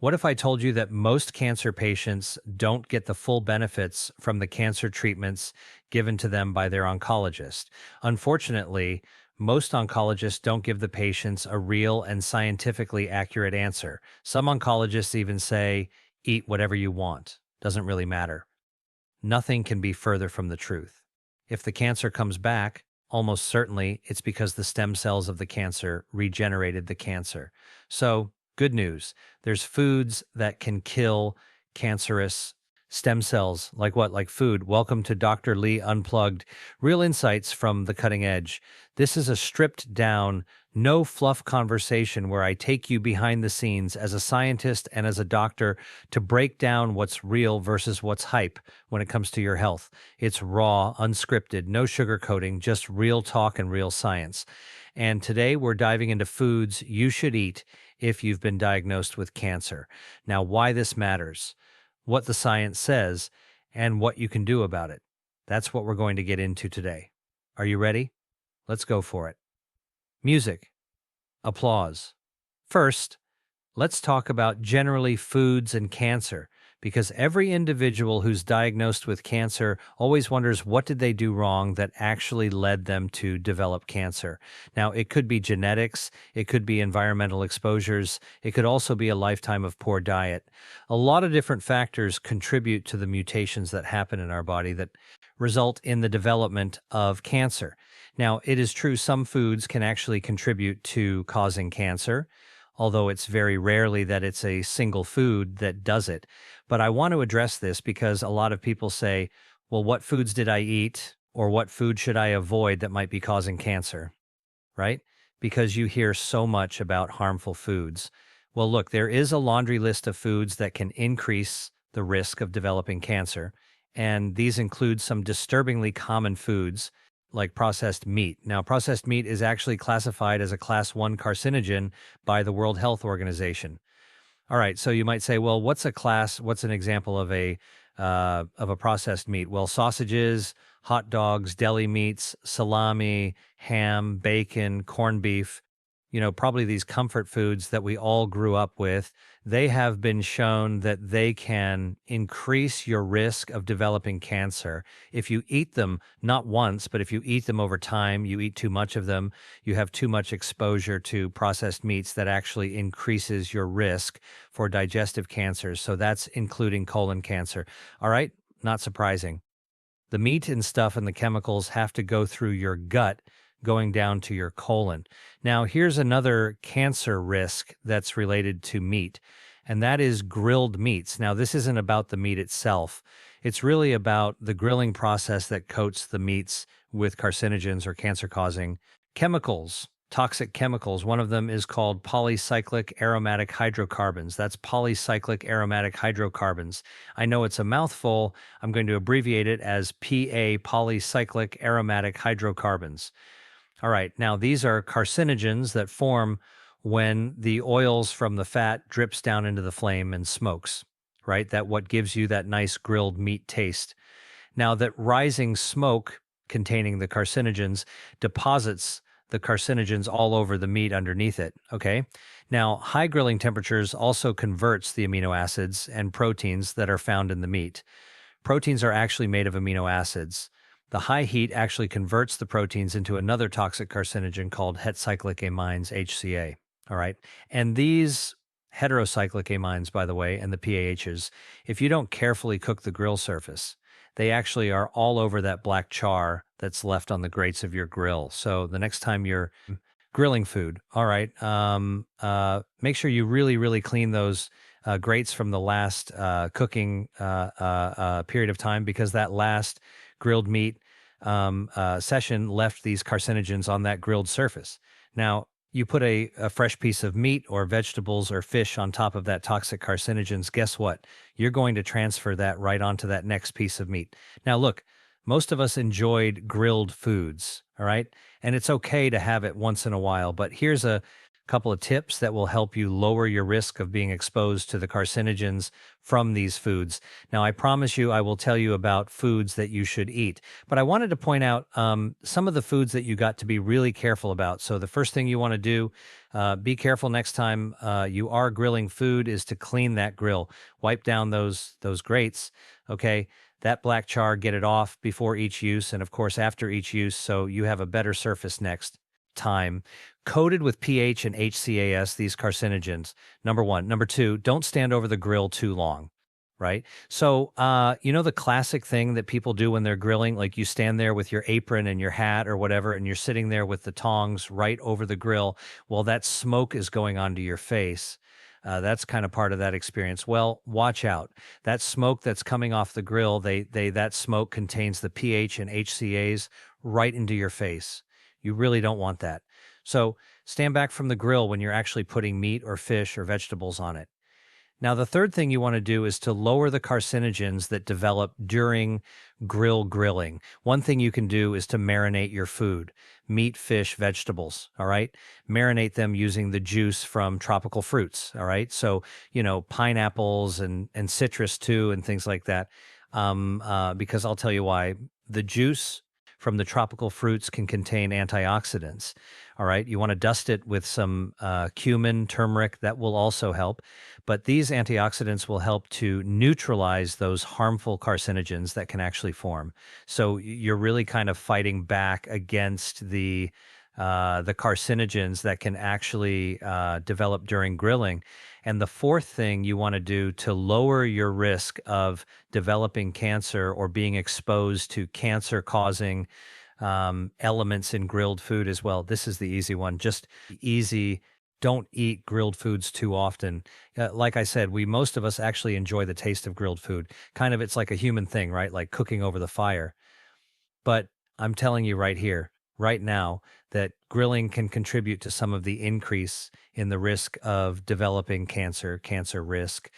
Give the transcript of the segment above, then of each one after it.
What if I told you that most cancer patients don't get the full benefits from the cancer treatments given to them by their oncologist? Unfortunately, most oncologists don't give the patients a real and scientifically accurate answer. Some oncologists even say, eat whatever you want. Doesn't really matter. Nothing can be further from the truth. If the cancer comes back, almost certainly it's because the stem cells of the cancer regenerated the cancer. So, good news. There's foods that can kill cancerous stem cells. Like what? Like food. Welcome to Dr. Lee Unplugged. Real insights from the cutting edge. This is a stripped down, no fluff conversation where I take you behind the scenes as a scientist and as a doctor to break down what's real versus what's hype when it comes to your health. It's raw, unscripted, no sugarcoating, just real talk and real science. And today we're diving into foods you should eat if you've been diagnosed with cancer. Now, why this matters, what the science says, and what you can do about it. That's what we're going to get into today. Are you ready? Let's go for it. Music. Applause. First, let's talk about generally foods and cancer, because every individual who's diagnosed with cancer always wonders what did they do wrong that actually led them to develop cancer. Now, it could be genetics, it could be environmental exposures, it could also be a lifetime of poor diet. A lot of different factors contribute to the mutations that happen in our body that result in the development of cancer. Now, it is true some foods can actually contribute to causing cancer, although it's very rarely that it's a single food that does it. But I want to address this because a lot of people say, well, what foods did I eat or what food should I avoid that might be causing cancer, right? Because you hear so much about harmful foods. Well, look, there is a laundry list of foods that can increase the risk of developing cancer, and these include some disturbingly common foods like processed meat. Now, processed meat is actually classified as a class 1 carcinogen by the World Health Organization. All right, so you might say, well, what's an example of a processed meat? Well, sausages, hot dogs, deli meats, salami, ham, bacon, corned beef, probably these comfort foods that we all grew up with, they have been shown that they can increase your risk of developing cancer. If you eat them, not once, but if you eat them over time, you eat too much of them, you have too much exposure to processed meats that actually increases your risk for digestive cancers. So that's including colon cancer. All right, not surprising. The meat and stuff and the chemicals have to go through your gut going down to your colon. Now, here's another cancer risk that's related to meat, and that is grilled meats. Now, this isn't about the meat itself. It's really about the grilling process that coats the meats with carcinogens or cancer-causing chemicals, toxic chemicals. One of them is called polycyclic aromatic hydrocarbons. That's polycyclic aromatic hydrocarbons. I know it's a mouthful. I'm going to abbreviate it as PA, polycyclic aromatic hydrocarbons. All right, now these are carcinogens that form when the oils from the fat drips down into the flame and smokes, right? That what gives you that nice grilled meat taste. Now that rising smoke containing the carcinogens deposits the carcinogens all over the meat underneath it, okay? Now, high grilling temperatures also converts the amino acids and proteins that are found in the meat. Proteins are actually made of amino acids. The high heat actually converts the proteins into another toxic carcinogen called het cyclic amines, HCA. All right. And these heterocyclic amines, by the way, and the PAHs, if you don't carefully cook the grill surface, they actually are all over that black char that's left on the grates of your grill. So the next time you're grilling food, all right, make sure you really, really clean those grates from the last cooking period of time, because that last grilled meat session left these carcinogens on that grilled surface. Now, you put a fresh piece of meat or vegetables or fish on top of that toxic carcinogens, guess what? You're going to transfer that right onto that next piece of meat. Now, look, most of us enjoyed grilled foods, all right? And it's okay to have it once in a while, but here's a couple of tips that will help you lower your risk of being exposed to the carcinogens from these foods. Now, I promise you, I will tell you about foods that you should eat. But I wanted to point out some of the foods that you got to be really careful about. So, the first thing you want to do, be careful next time you are grilling food, is to clean that grill. Wipe down those grates. Okay, that black char, get it off before each use, and of course after each use, so you have a better surface next time. Coated with pH and HCAS, these carcinogens, number one. Number two, don't stand over the grill too long, right? So, you know, the classic thing that people do when they're grilling, like you stand there with your apron and your hat or whatever, and you're sitting there with the tongs right over the grill. Well, that smoke is going onto your face. That's kind of part of that experience. Well, watch out. That smoke that's coming off the grill, that smoke contains the pH and HCAs right into your face. You really don't want that. So stand back from the grill when you're actually putting meat or fish or vegetables on it. Now, the third thing you want to do is to lower the carcinogens that develop during grilling. One thing you can do is to marinate your food, meat, fish, vegetables, all right? Marinate them using the juice from tropical fruits, all right? So, you know, pineapples and citrus too and things like that. Because I'll tell you why. The juice from the tropical fruits can contain antioxidants. All right. You want to dust it with some cumin, turmeric. That will also help. But these antioxidants will help to neutralize those harmful carcinogens that can actually form. So you're really kind of fighting back against the carcinogens that can actually develop during grilling. And the fourth thing you want to do to lower your risk of developing cancer or being exposed to cancer causing elements in grilled food as well. This is the easy one. Just easy. Don't eat grilled foods too often. Like I said, most of us actually enjoy the taste of grilled food. Kind of, it's like a human thing, right? Like cooking over the fire. But I'm telling you right here, right now, that grilling can contribute to some of the increase in the risk of developing cancer risk,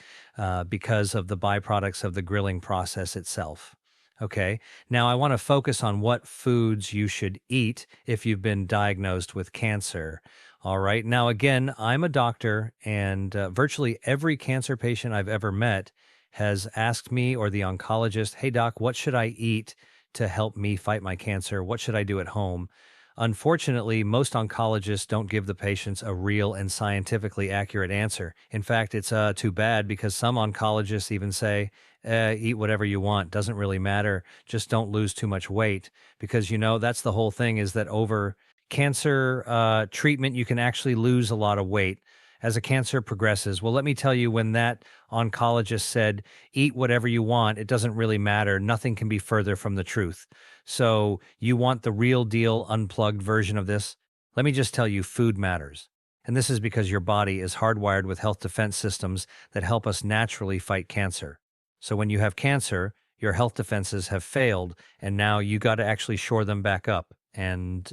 because of the byproducts of the grilling process itself. Okay. Now, I want to focus on what foods you should eat if you've been diagnosed with cancer. All right. Now, again, I'm a doctor, and virtually every cancer patient I've ever met has asked me or the oncologist, "Hey, doc, what should I eat to help me fight my cancer? What should I do at home?" Unfortunately, most oncologists don't give the patients a real and scientifically accurate answer. In fact, it's too bad, because some oncologists even say, eat whatever you want, doesn't really matter, just don't lose too much weight. Because, you know, that's the whole thing, is that over cancer treatment, you can actually lose a lot of weight as a cancer progresses. Well, let me tell you, when that oncologist said, eat whatever you want, it doesn't really matter. Nothing can be further from the truth. So you want the real deal unplugged version of this? Let me just tell you, food matters. And this is because your body is hardwired with health defense systems that help us naturally fight cancer. So when you have cancer, your health defenses have failed, and now you got to actually shore them back up and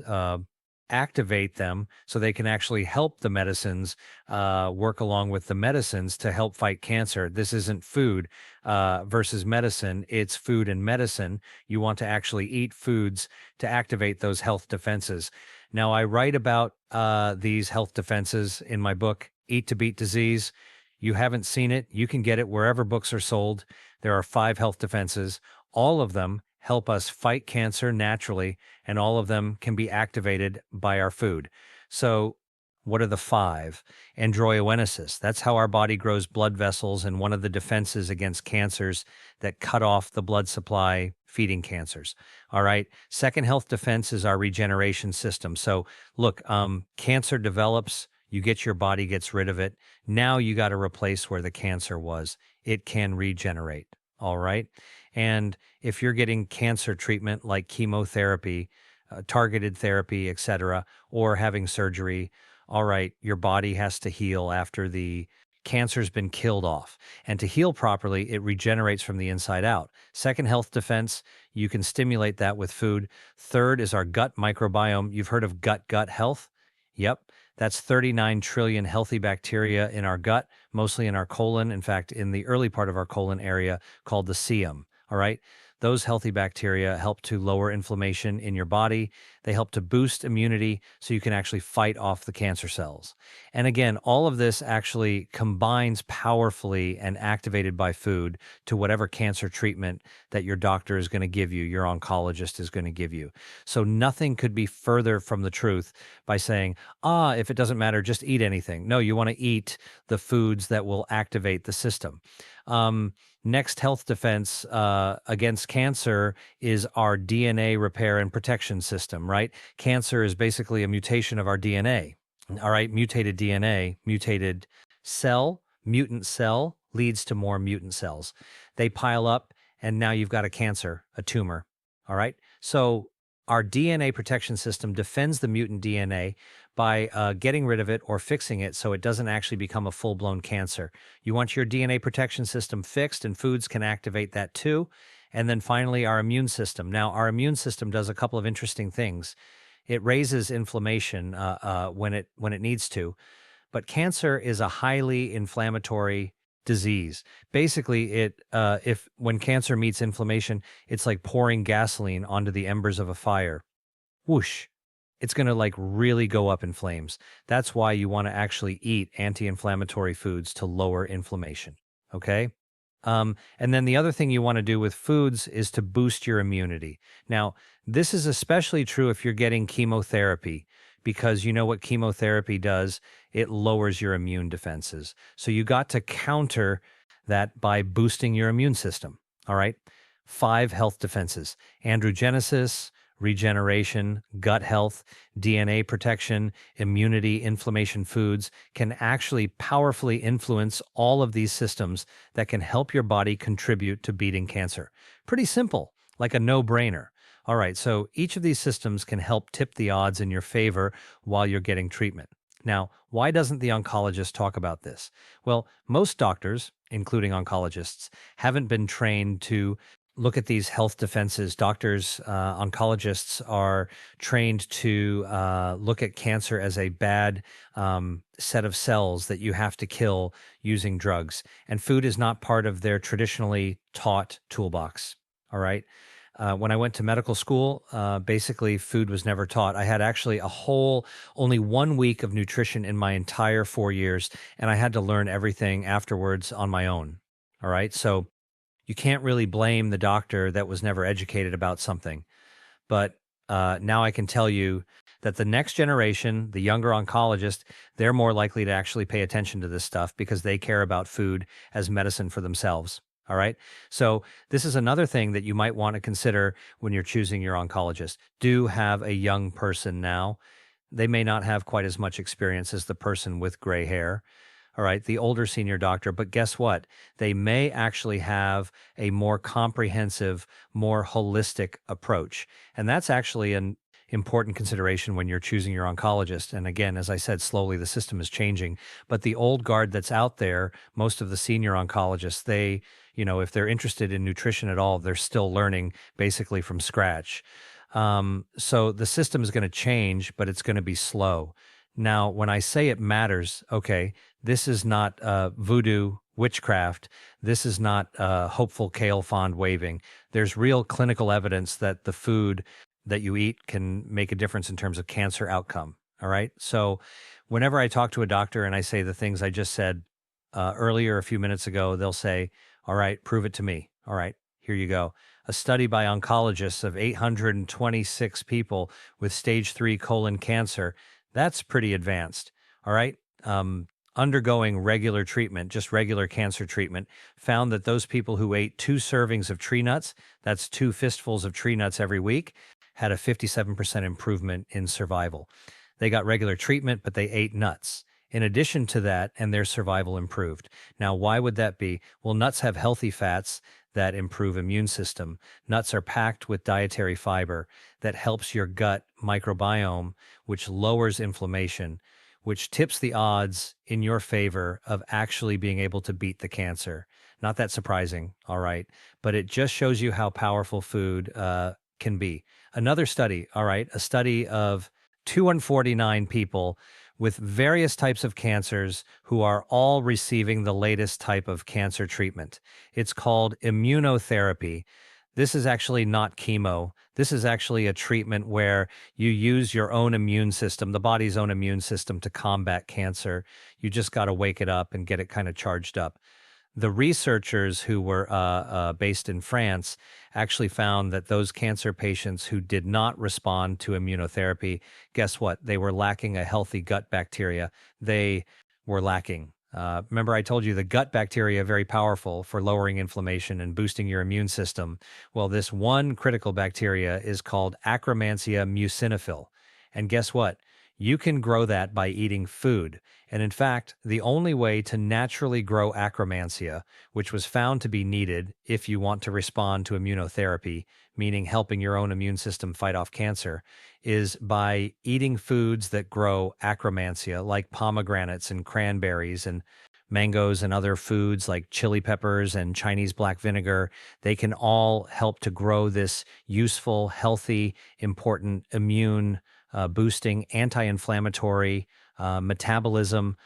activate them so they can actually help the medicines work along with the medicines to help fight cancer. This isn't food versus medicine, it's food and medicine. You want to actually eat foods to activate those health defenses. Now, I write about these health defenses in my book, Eat to Beat Disease. You haven't seen it, you can get it wherever books are sold. There are 5 health defenses. All of them help us fight cancer naturally, and all of them can be activated by our food. So what are the 5? Angiogenesis. That's how our body grows blood vessels, and one of the defenses against cancers that cut off the blood supply feeding cancers. All right. Second health defense is our regeneration system. So look, cancer develops, your body gets rid of it. Now you got to replace where the cancer was. It can regenerate. All right. And if you're getting cancer treatment like chemotherapy, targeted therapy, etc., or having surgery, all right, your body has to heal after the cancer's been killed off. And to heal properly, it regenerates from the inside out. Second health defense, you can stimulate that with food. Third is our gut microbiome. You've heard of gut health? Yep. That's 39 trillion healthy bacteria in our gut, mostly in our colon. In fact, in the early part of our colon area called the cecum. All right. Those healthy bacteria help to lower inflammation in your body. They help to boost immunity so you can actually fight off the cancer cells. And again, all of this actually combines powerfully and activated by food to whatever cancer treatment that your doctor is going to give you, your oncologist is going to give you. So nothing could be further from the truth by saying, if it doesn't matter, just eat anything. No, you want to eat the foods that will activate the system. Next health defense against cancer is our DNA repair and protection system, right? Cancer is basically a mutation of our DNA. All right, mutated DNA, mutated cell, mutant cell leads to more mutant cells. They pile up, and now you've got a cancer, a tumor. All right, so our DNA protection system defends the mutant DNA by getting rid of it or fixing it so it doesn't actually become a full-blown cancer. You want your DNA protection system fixed, and foods can activate that too. And then finally, our immune system. Now, our immune system does a couple of interesting things. It raises inflammation when it needs to, but cancer is a highly inflammatory disease. Basically, if when cancer meets inflammation, it's like pouring gasoline onto the embers of a fire. Whoosh! It's going to like really go up in flames. That's why you want to actually eat anti-inflammatory foods to lower inflammation. Okay. And then the other thing you want to do with foods is to boost your immunity. Now, this is especially true if you're getting chemotherapy, because you know what chemotherapy does? It lowers your immune defenses. So you got to counter that by boosting your immune system. All right. 5 health defenses: angiogenesis, regeneration, gut health, DNA protection, immunity, inflammation. Foods can actually powerfully influence all of these systems that can help your body contribute to beating cancer. Pretty simple, like a no-brainer. All right, so each of these systems can help tip the odds in your favor while you're getting treatment. Now, why doesn't the oncologist talk about this? Well, most doctors, including oncologists, haven't been trained to look at these health defenses. Doctors, oncologists are trained to look at cancer as a bad set of cells that you have to kill using drugs. And food is not part of their traditionally taught toolbox. All right. When I went to medical school, basically food was never taught. I had actually only 1 week of nutrition in my entire 4 years, and I had to learn everything afterwards on my own. All right. So you can't really blame the doctor that was never educated about something. But now I can tell you that the next generation, the younger oncologist, they're more likely to actually pay attention to this stuff because they care about food as medicine for themselves. All right. So this is another thing that you might want to consider when you're choosing your oncologist. Do have a young person now. They may not have quite as much experience as the person with gray hair. All right, the older senior doctor, but guess what? They may actually have a more comprehensive, more holistic approach. And that's actually an important consideration when you're choosing your oncologist. And again, as I said, slowly the system is changing. But the old guard that's out there, most of the senior oncologists, if they're interested in nutrition at all, they're still learning basically from scratch. So the system is going to change, but it's going to be slow. Now, when I say it matters, okay, this is not voodoo witchcraft. This is not hopeful kale fond waving. There's real clinical evidence that the food that you eat can make a difference in terms of cancer outcome. All right. So whenever I talk to a doctor and I say the things I just said earlier a few minutes ago, they'll say, all right, prove it to me. All right, here you go. A study by oncologists of 826 people with stage 3 colon cancer. That's pretty advanced. All right. Undergoing regular treatment, just regular cancer treatment, found that those people who ate 2 servings of tree nuts, that's 2 fistfuls of tree nuts every week, had a 57% improvement in survival. They got regular treatment, but they ate nuts. In addition to that, and their survival improved. Now, why would that be? Well, nuts have healthy fats that improve immune system. Nuts are packed with dietary fiber that helps your gut microbiome, which lowers inflammation, which tips the odds in your favor of actually being able to beat the cancer. Not that surprising, all right, but it just shows you how powerful food can be. Another study, all right, a study of 249 people with various types of cancers who are all receiving the latest type of cancer treatment. It's called immunotherapy. This is actually not chemo. This is actually a treatment where you use your own immune system, the body's own immune system, to combat cancer. You just got to wake it up and get it kind of charged up. The researchers who were based in France actually found that those cancer patients who did not respond to immunotherapy, guess what? They were lacking a healthy gut bacteria. They were lacking. Remember, I told you the gut bacteria are very powerful for lowering inflammation and boosting your immune system. Well, this one critical bacteria is called Akkermansia muciniphil. And guess what? You can grow that by eating food. And in fact, the only way to naturally grow Akkermansia, which was found to be needed if you want to respond to immunotherapy, meaning helping your own immune system fight off cancer, is by eating foods that grow Akkermansia, like pomegranates and cranberries and mangoes and other foods like chili peppers and Chinese black vinegar. They can all help to grow this useful, healthy, important immune boosting, anti-inflammatory, metabolism,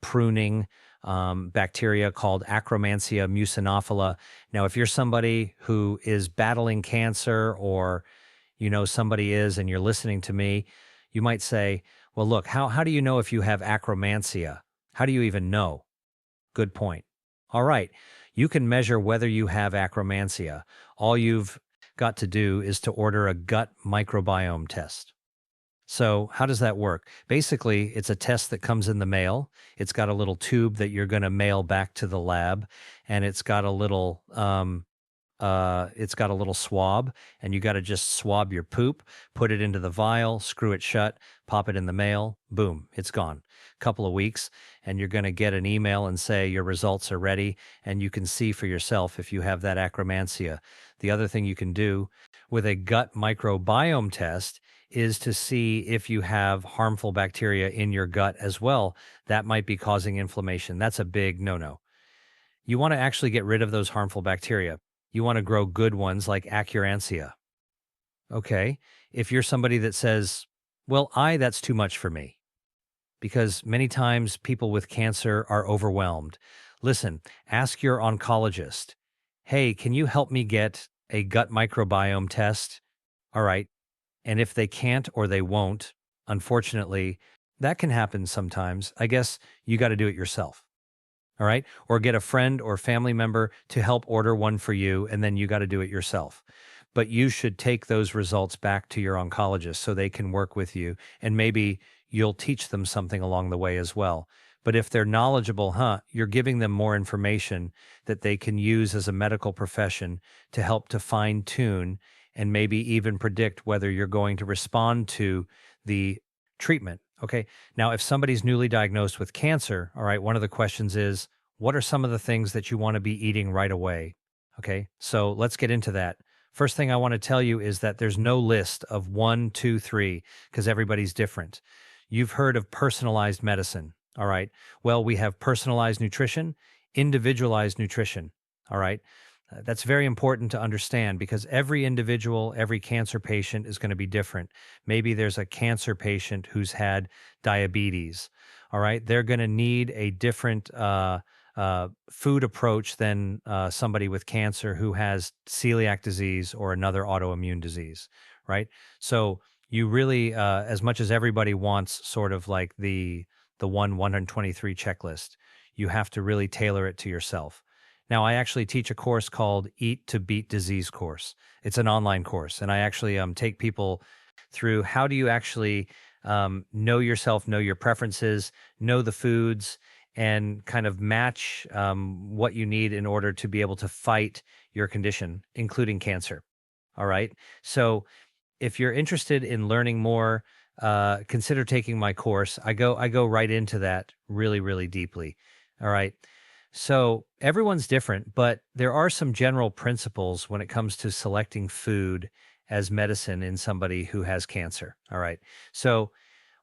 pruning bacteria called Akkermansia muciniphila. Now, if you're somebody who is battling cancer, or you know somebody is and you're listening to me, you might say, well, look, how do you know if you have Akkermansia? How do you even know? Good point. All right, you can measure whether you have Akkermansia. All you've got to do is to order a gut microbiome test. So, how does that work? Basically, it's a test that comes in the mail. It's got a little tube that you're going to mail back to the lab, and it's got a little swab, and you got to just swab your poop, put it into the vial, screw it shut, pop it in the mail, boom, it's gone. Couple of weeks, and you're going to get an email and say your results are ready, and you can see for yourself if you have that Akkermansia. The other thing you can do with a gut microbiome test is to see if you have harmful bacteria in your gut as well. That might be causing inflammation. That's a big no-no. You want to actually get rid of those harmful bacteria. You want to grow good ones like Akkermansia. Okay. If you're somebody that says, well, that's too much for me, because many times people with cancer are overwhelmed. Listen, ask your oncologist, hey, can you help me get a gut microbiome test? All right. And if they can't or they won't, unfortunately, that can happen sometimes. I guess you got to do it yourself. All right. Or get a friend or family member to help order one for you, and then you got to do it yourself. But you should take those results back to your oncologist so they can work with you, and maybe you'll teach them something along the way as well. But if they're knowledgeable, you're giving them more information that they can use as a medical profession to help to fine tune and maybe even predict whether you're going to respond to the treatment. Okay. Now, if somebody's newly diagnosed with cancer, all right, one of the questions is, what are some of the things that you want to be eating right away? Okay. So let's get into that. First thing I want to tell you is that there's no list of 1, 2, 3, because everybody's different. You've heard of personalized medicine. All right. Well, we have personalized nutrition, individualized nutrition. All right. That's very important to understand, because every individual, every cancer patient is going to be different. Maybe there's a cancer patient who's had diabetes. All right. They're going to need a different food approach than somebody with cancer who has celiac disease or another autoimmune disease. Right. So you really, as much as everybody wants sort of like the 123 checklist, you have to really tailor it to yourself. Now, I actually teach a course called Eat to Beat Disease course. It's an online course, and I actually take people through how do you actually know yourself, know your preferences, know the foods, and kind of match what you need in order to be able to fight your condition, including cancer. All right. So if you're interested in learning more, consider taking my course. I go right into that really, really deeply. All right. So everyone's different, but there are some general principles when it comes to selecting food as medicine in somebody who has cancer. All right. So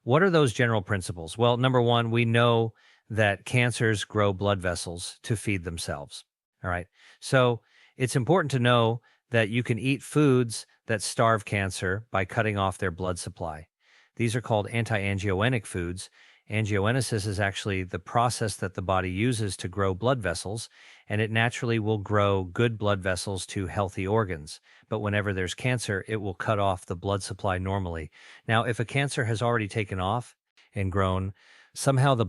what are those general principles? Well, number one, we know that cancers grow blood vessels to feed themselves. All right. So it's important to know that you can eat foods that starve cancer by cutting off their blood supply. These are called anti-angiogenic foods. Angiogenesis is actually the process that the body uses to grow blood vessels, and it naturally will grow good blood vessels to healthy organs. But whenever there's cancer, it will cut off the blood supply normally. Now, if a cancer has already taken off and grown, somehow the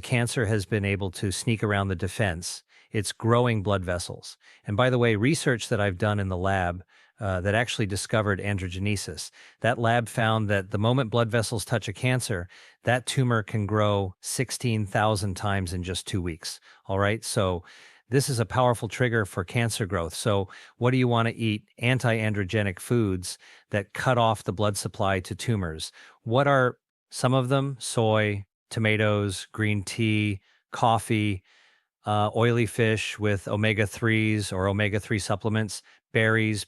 cancer has been able to sneak around the defense. It's growing blood vessels. And by the way, research that I've done in the lab that actually discovered angiogenesis, that lab found that the moment blood vessels touch a cancer, that tumor can grow 16,000 times in just 2 weeks. All right. So this is a powerful trigger for cancer growth. So, what do you want to eat? Anti-androgenic foods that cut off the blood supply to tumors. What are some of them? Soy, tomatoes, green tea, coffee, oily fish with omega 3s or omega 3 supplements, berries,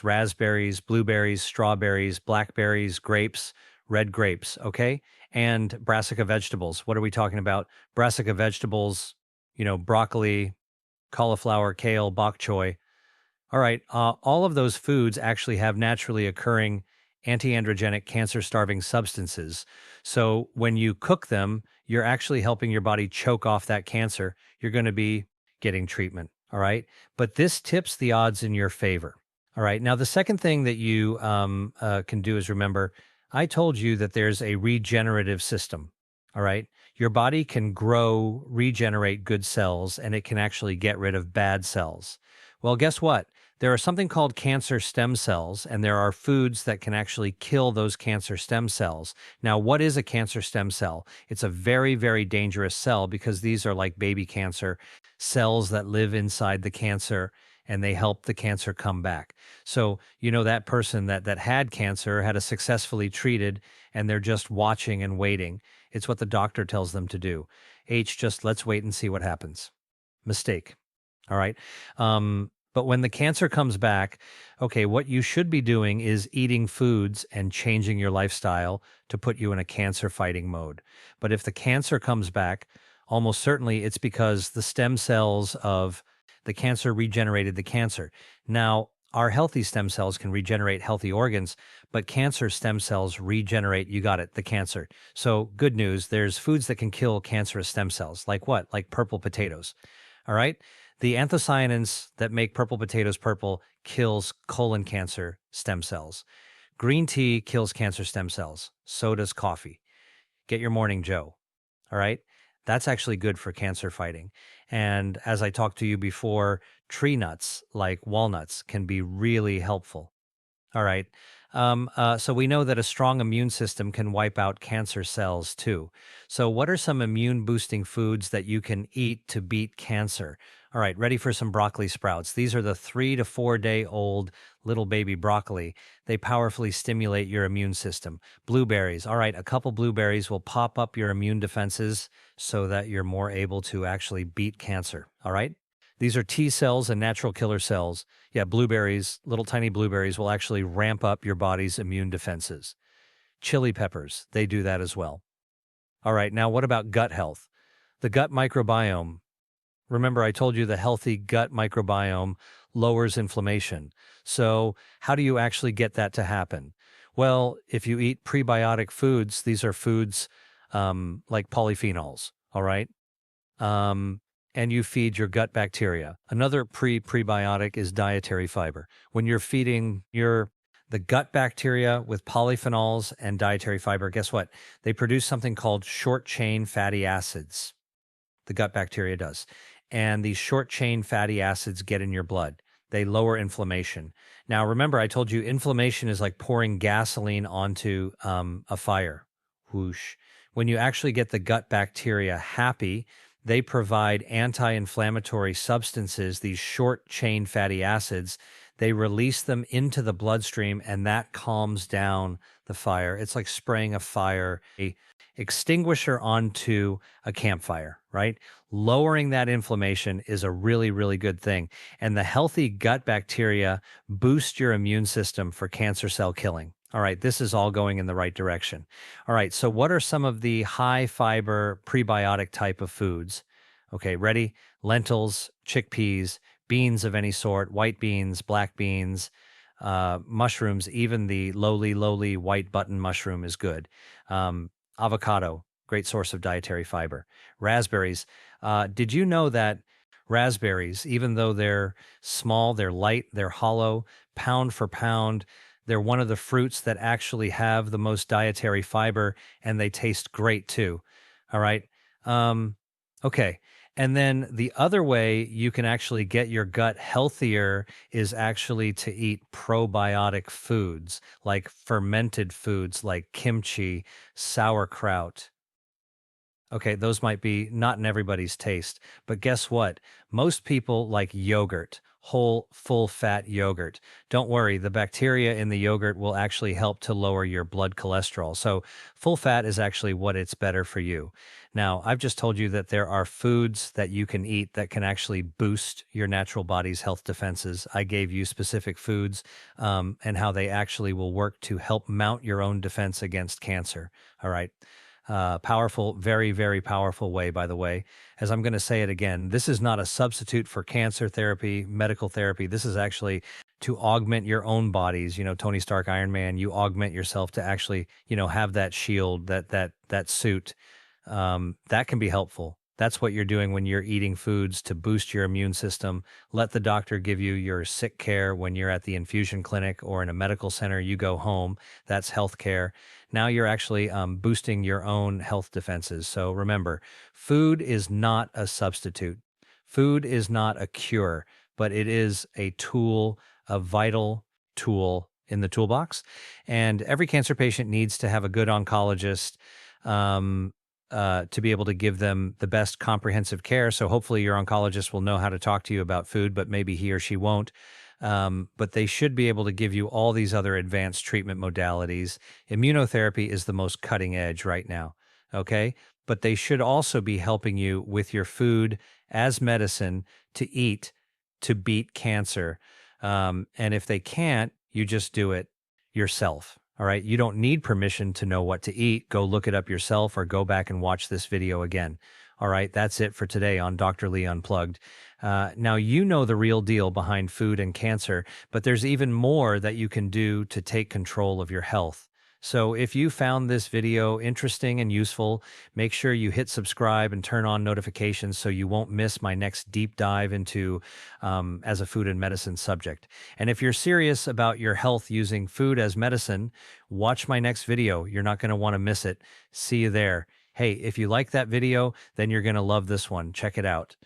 raspberries, blueberries, strawberries, blackberries, grapes, red grapes, okay? And brassica vegetables. What are we talking about? Brassica vegetables, broccoli, cauliflower, kale, bok choy. All right. All of those foods actually have naturally occurring anti-androgenic cancer-starving substances. So when you cook them, you're actually helping your body choke off that cancer. You're going to be getting treatment. All right. But this tips the odds in your favor. All right. Now, the second thing that you can do is remember, I told you that there's a regenerative system. All right. Your body can regenerate good cells, and it can actually get rid of bad cells. Well, guess what? There are something called cancer stem cells, and there are foods that can actually kill those cancer stem cells. Now, what is a cancer stem cell? It's a very, very dangerous cell because these are like baby cancer cells that live inside the cancer and they help the cancer come back. So, that person that had cancer had a successfully treated and they're just watching and waiting. It's what the doctor tells them to do. Just let's wait and see what happens. Mistake. All right. But when the cancer comes back, okay, what you should be doing is eating foods and changing your lifestyle to put you in a cancer fighting mode. But if the cancer comes back, almost certainly it's because the stem cells of the cancer regenerated the cancer. Now, our healthy stem cells can regenerate healthy organs, but cancer stem cells regenerate, you got it, the cancer. So, good news, there's foods that can kill cancerous stem cells. Like what? Like purple potatoes. All right? The anthocyanins that make purple potatoes purple kills colon cancer stem cells. Green tea kills cancer stem cells. So does coffee. Get your morning Joe. All right? That's actually good for cancer fighting. And as I talked to you before, tree nuts like walnuts can be really helpful. All right. So we know that a strong immune system can wipe out cancer cells too. So, what are some immune boosting foods that you can eat to beat cancer? All right, ready for some broccoli sprouts. These are the 3 to 4 day old little baby broccoli. They powerfully stimulate your immune system. Blueberries. All right, a couple blueberries will pop up your immune defenses so that you're more able to actually beat cancer. All right. These are T cells and natural killer cells. Yeah, blueberries, little tiny blueberries will actually ramp up your body's immune defenses. Chili peppers, they do that as well. All right, now what about gut health? The gut microbiome. Remember, I told you the healthy gut microbiome lowers inflammation. So, how do you actually get that to happen? Well, if you eat prebiotic foods, these are foods like polyphenols, all right? And you feed your gut bacteria. Another prebiotic is dietary fiber. When you're feeding the gut bacteria with polyphenols and dietary fiber, guess what? They produce something called short chain fatty acids. The gut bacteria does. And these short chain fatty acids get in your blood. They lower inflammation. Now, remember, I told you inflammation is like pouring gasoline onto a fire. Whoosh. When you actually get the gut bacteria happy, they provide anti-inflammatory substances, these short-chain fatty acids. They release them into the bloodstream, and that calms down the fire. It's like spraying a extinguisher onto a campfire, right? Lowering that inflammation is a really, really good thing. And the healthy gut bacteria boost your immune system for cancer cell killing. All right, this is all going in the right direction. All right, so what are some of the high fiber prebiotic type of foods? Okay, ready? Lentils, chickpeas, beans of any sort, white beans, black beans, mushrooms, even the lowly white button mushroom is good. Avocado, great source of dietary fiber. Raspberries. Did you know that raspberries, even though they're small, they're light, they're hollow, pound for pound, they're one of the fruits that actually have the most dietary fiber, and they taste great too. All right. Um, okay. And then the other way you can actually get your gut healthier is actually to eat probiotic foods, like fermented foods like kimchi, sauerkraut. Okay, those might be not in everybody's taste, but guess what? Most people like yogurt, whole, full fat yogurt. Don't worry, the bacteria in the yogurt will actually help to lower your blood cholesterol. So, full fat is actually what it's better for you. Now, I've just told you that there are foods that you can eat that can actually boost your natural body's health defenses. I gave you specific foods and how they actually will work to help mount your own defense against cancer. All right. Powerful, very, very powerful way, by the way. As I'm going to say it again, this is not a substitute for cancer therapy, medical therapy. This is actually to augment your own bodies. You know, Tony Stark, Iron Man, you augment yourself to actually, have that shield, that suit. That can be helpful. That's what you're doing when you're eating foods to boost your immune system. Let the doctor give you your sick care when you're at the infusion clinic or in a medical center. You go home. That's health care. Now you're actually boosting your own health defenses. So remember, food is not a substitute. Food is not a cure, but it is a tool, a vital tool in the toolbox. And every cancer patient needs to have a good oncologist. To be able to give them the best comprehensive care. So hopefully your oncologist will know how to talk to you about food, but maybe he or she won't. But they should be able to give you all these other advanced treatment modalities. Immunotherapy is the most cutting edge right now. Okay. But they should also be helping you with your food as medicine to eat to beat cancer. And if they can't, you just do it yourself. All right. You don't need permission to know what to eat. Go look it up yourself or go back and watch this video again. All right. That's it for today on Dr. Lee Unplugged. Now, you know the real deal behind food and cancer, but there's even more that you can do to take control of your health. So if you found this video interesting and useful, make sure you hit subscribe and turn on notifications so you won't miss my next deep dive into as a food and medicine subject. And if you're serious about your health using food as medicine, watch my next video. You're not going to want to miss it. See you there. Hey, if you like that video, then you're going to love this one. Check it out.